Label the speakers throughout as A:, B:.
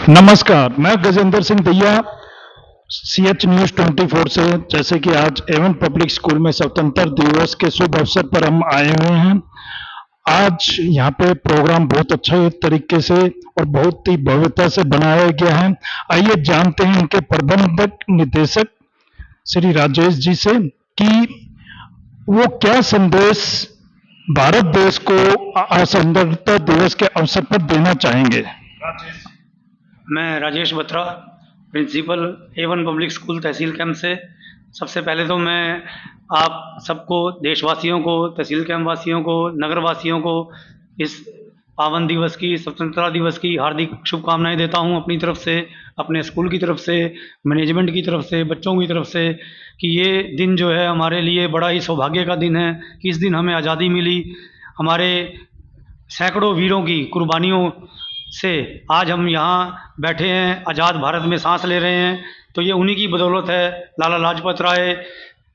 A: नमस्कार, मैं Gajendra Singh Dahiya CH news 24 से। जैसे कि आज एवन पब्लिक स्कूल में स्वतंत्रता दिवस के शुभ अवसर पर हम आए हुए हैं। आज यहाँ पे प्रोग्राम बहुत अच्छे तरीके से और बहुत ही भव्यता से बनाया गया है। आइए जानते हैं इनके प्रबंधक निदेशक श्री राजेश जी से कि वो क्या संदेश भारत देश को स्वतंत्रता दिवस के अवसर पर देना चाहेंगे।
B: मैं Rajesh Batra, principal Avon public school तहसील कैंप से। सबसे पहले तो मैं आप सबको, देशवासियों को, तहसील कैंप वासियों को, नगर वासियों को इस पावन दिवस की, स्वतंत्रता दिवस की हार्दिक शुभकामनाएं देता हूं अपनी तरफ से, अपने स्कूल की तरफ से, मैनेजमेंट की तरफ से, बच्चों की तरफ से, कि ये दिन जो है हमारे लिए बड़ा ही सौभाग्य का दिन है कि इस दिन हमें आज़ादी मिली। हमारे सैकड़ों वीरों की कुर्बानियों से आज हम यहाँ बैठे हैं, आज़ाद भारत में सांस ले रहे हैं, तो ये उन्हीं की बदौलत है। लाला लाजपत राय,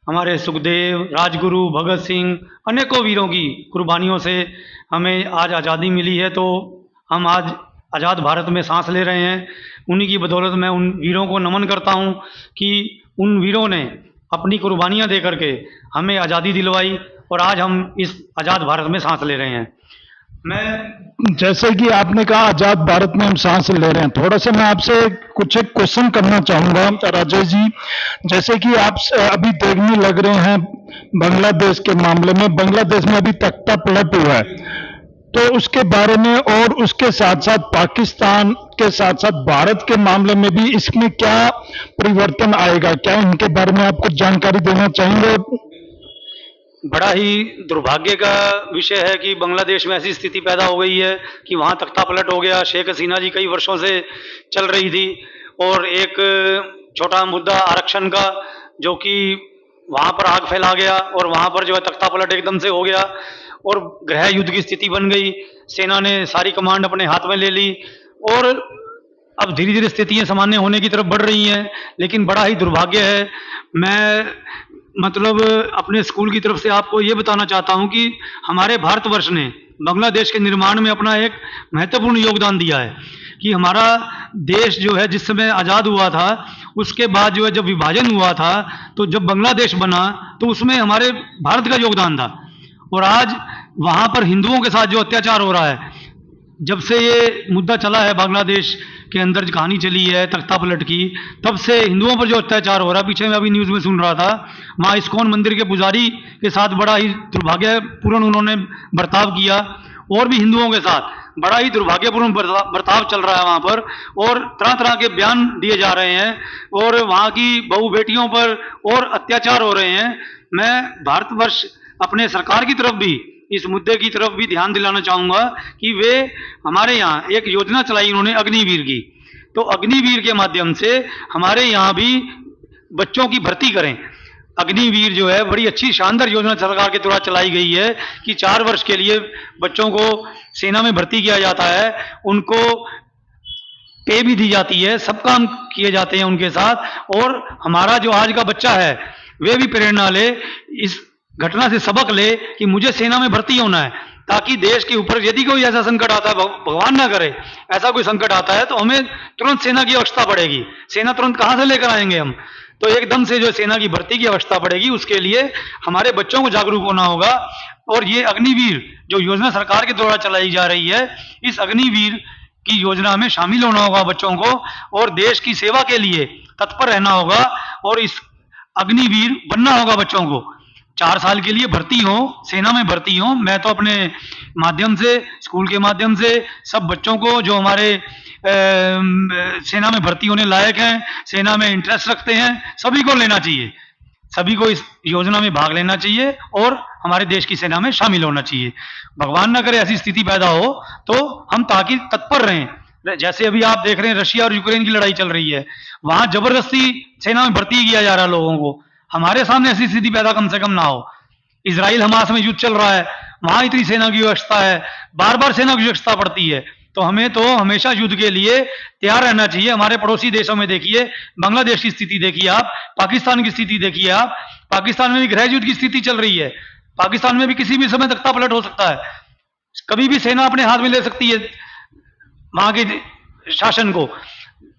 B: हमारे सुखदेव, राजगुरु, भगत सिंह, अनेकों वीरों की कुर्बानियों से हमें आज आज़ादी मिली है, तो हम आज आज़ाद भारत में सांस ले रहे हैं। उन्हीं की बदौलत मैं उन वीरों को नमन करता हूँ कि उन वीरों ने अपनी कुर्बानियाँ दे करके हमें आज़ादी दिलवाई और आज हम इस आज़ाद भारत में सांस ले रहे हैं। मैं,
A: जैसे कि आपने कहा आजाद भारत में हम सांस ले रहे हैं, थोड़ा सा मैं आपसे कुछ एक क्वेश्चन करना चाहूंगा राजेश जी। जैसे कि आप अभी देखने लग रहे हैं बांग्लादेश के मामले में, बांग्लादेश में अभी तख्ता पलट हुआ है, तो उसके बारे में और उसके साथ साथ पाकिस्तान के साथ साथ भारत के मामले में भी इसमें क्या परिवर्तन आएगा, क्या इनके बारे में आप कुछ जानकारी देना चाहेंगे।
B: बड़ा ही दुर्भाग्य का विषय है कि बांग्लादेश में ऐसी स्थिति पैदा हो गई है कि वहाँ तख्ता पलट हो गया। शेख हसीना जी कई वर्षों से चल रही थी और एक छोटा मुद्दा आरक्षण का, जो कि वहाँ पर आग फैला गया और वहाँ पर जो है तख्ता पलट एकदम से हो गया और गृह युद्ध की स्थिति बन गई। सेना ने सारी कमांड अपने हाथ में ले ली और अब धीरे धीरे स्थितियाँ सामान्य होने की तरफ बढ़ रही हैं, लेकिन बड़ा ही दुर्भाग्य है। मैं मतलब अपने स्कूल की तरफ से आपको ये बताना चाहता हूँ कि हमारे भारतवर्ष ने बांग्लादेश के निर्माण में अपना एक महत्वपूर्ण योगदान दिया है कि हमारा देश जो है जिस समय आज़ाद हुआ था, उसके बाद जो है जब विभाजन हुआ था, तो जब बांग्लादेश बना तो उसमें हमारे भारत का योगदान था। और आज वहाँ पर हिंदुओं के साथ जो अत्याचार हो रहा है, जब से ये मुद्दा चला है, बांग्लादेश के अंदर कहानी चली है तख्ता पलट की, तब से हिंदुओं पर जो अत्याचार हो रहा है, पीछे मैं अभी न्यूज़ में सुन रहा था, माँ इस्कॉन मंदिर के पुजारी के साथ बड़ा ही दुर्भाग्यपूर्ण उन्होंने बर्ताव किया और भी हिंदुओं के साथ बड़ा ही दुर्भाग्यपूर्ण बर्ताव चल रहा है वहाँ पर, और तरह तरह के बयान दिए जा रहे हैं और वहाँ की बहू बेटियों पर और अत्याचार हो रहे हैं। मैं भारतवर्ष अपने सरकार की तरफ भी इस मुद्दे की तरफ भी ध्यान दिलाना चाहूँगा कि वे हमारे यहाँ एक योजना चलाई उन्होंने अग्निवीर की, तो अग्निवीर के माध्यम से हमारे यहाँ भी बच्चों की भर्ती करें। अग्निवीर जो है बड़ी अच्छी शानदार योजना सरकार के द्वारा चलाई गई है कि 4 वर्ष के लिए बच्चों को सेना में भर्ती किया जाता है, उनको पे भी दी जाती है, सब काम किए जाते हैं उनके साथ, और हमारा जो आज का बच्चा है वे भी प्रेरणा ले, इस घटना से सबक ले कि मुझे सेना में भर्ती होना है, ताकि देश के ऊपर यदि कोई ऐसा संकट आता है, भगवान ना करे ऐसा कोई संकट आता है, तो हमें तुरंत सेना की आवश्यकता पड़ेगी। सेना तुरंत कहाँ से लेकर आएंगे हम, तो एकदम से जो सेना की भर्ती की आवश्यकता पड़ेगी। उसके लिए हमारे बच्चों को जागरूक होना होगा और ये अग्निवीर जो योजना सरकार के द्वारा चलाई जा रही है, इस अग्निवीर की योजना में शामिल होना होगा बच्चों को और देश की सेवा के लिए तत्पर रहना होगा और इस अग्निवीर बनना होगा बच्चों को। 4 साल के लिए भर्ती हो, सेना में भर्ती हो। मैं तो अपने माध्यम से, स्कूल के माध्यम से सब बच्चों को जो हमारे सेना में भर्ती होने लायक हैं, सेना में इंटरेस्ट रखते हैं, सभी को लेना चाहिए, सभी को इस योजना में भाग लेना चाहिए और हमारे देश की सेना में शामिल होना चाहिए। भगवान ना करे ऐसी स्थिति पैदा हो तो हम ताकि तत्पर रहें। जैसे अभी आप देख रहे हैं रशिया और यूक्रेन की लड़ाई चल रही है, वहां जबरदस्ती सेना में भर्ती किया जा रहा है लोगों को। हमारे सामने ऐसी स्थिति पैदा कम से कम ना हो। इजराइल हमास में युद्ध चल रहा है, वहां इतनी सेना की व्यवस्था है, बार बार सेना की व्यवस्था पड़ती है, तो हमें तो हमेशा युद्ध के लिए तैयार रहना चाहिए। हमारे पड़ोसी देशों में देखिए, बांग्लादेश की स्थिति देखिए आप, पाकिस्तान की स्थिति देखिए आप, पाकिस्तान में भी गृह युद्ध की स्थिति चल रही है, पाकिस्तान में भी किसी भी समय तख्ता पलट हो सकता है, कभी भी सेना अपने हाथ में ले सकती है वहां के शासन को।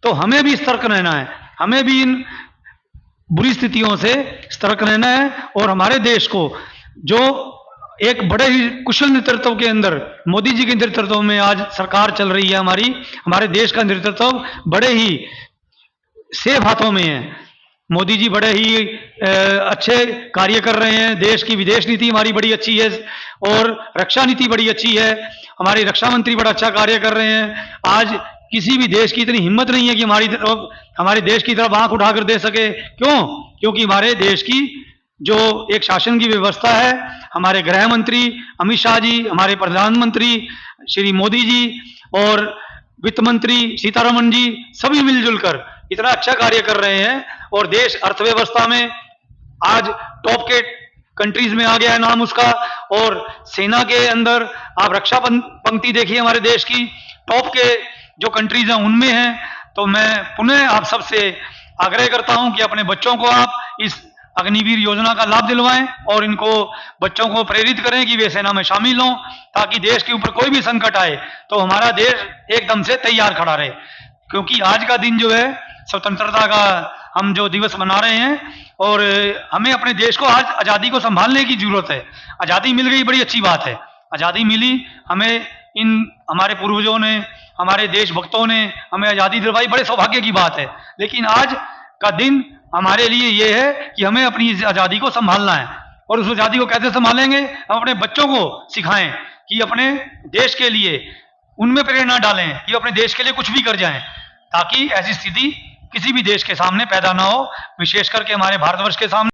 B: तो हमें भी सतर्क रहना है, हमें भी इन बुरी स्थितियों से सतर्क रहना है। और हमारे देश को जो एक बड़े ही कुशल नेतृत्व के अंदर मोदी जी के नेतृत्व में आज सरकार चल रही है, हमारे देश का नेतृत्व बड़े ही सेफ हाथों में है। मोदी जी बड़े ही अच्छे कार्य कर रहे हैं। देश की विदेश नीति हमारी बड़ी अच्छी है और रक्षा नीति बड़ी अच्छी है। हमारे रक्षा मंत्री बड़ा अच्छा कार्य कर रहे हैं। आज किसी भी देश की इतनी हिम्मत नहीं है कि हमारे देश की तरफ आंख उठाकर दे सके। क्यों? क्योंकि हमारे देश की जो एक शासन की व्यवस्था है, हमारे गृह मंत्री अमित शाह जी, हमारे प्रधानमंत्री श्री मोदी जी और वित्त मंत्री सीतारमण जी सभी मिलजुल कर इतना अच्छा कार्य कर रहे हैं। और देश अर्थव्यवस्था में आज टॉप के कंट्रीज में आ गया है नाम उसका। और सेना के अंदर आप रक्षा पंक्ति देखिए, हमारे देश की टॉप के जो कंट्रीज हैं उनमें हैं। तो मैं पुनः आप सबसे आग्रह करता हूं कि अपने बच्चों को आप इस अग्निवीर योजना का लाभ दिलवाएं और इनको बच्चों को प्रेरित करें कि वे सेना में शामिल हों, ताकि देश के ऊपर कोई भी संकट आए तो हमारा देश एकदम से तैयार खड़ा रहे। क्योंकि आज का दिन जो है स्वतंत्रता का हम जो दिवस मना रहे हैं, और हमें अपने देश को आज आज़ादी को संभालने की जरूरत है। आज़ादी मिल गई, बड़ी अच्छी बात है। आज़ादी मिली हमें, इन हमारे पूर्वजों ने, हमारे देशभक्तों ने हमें आज़ादी दिलवाई, बड़े सौभाग्य की बात है। लेकिन आज का दिन हमारे लिए ये है कि हमें अपनी इस आज़ादी को संभालना है। और उस आज़ादी को कैसे संभालेंगे? हम अपने बच्चों को सिखाएं कि अपने देश के लिए उनमें प्रेरणा डालें कि अपने देश के लिए कुछ भी कर जाएं, ताकि ऐसी स्थिति किसी भी देश के सामने पैदा ना हो, विशेष करके हमारे भारतवर्ष के सामने।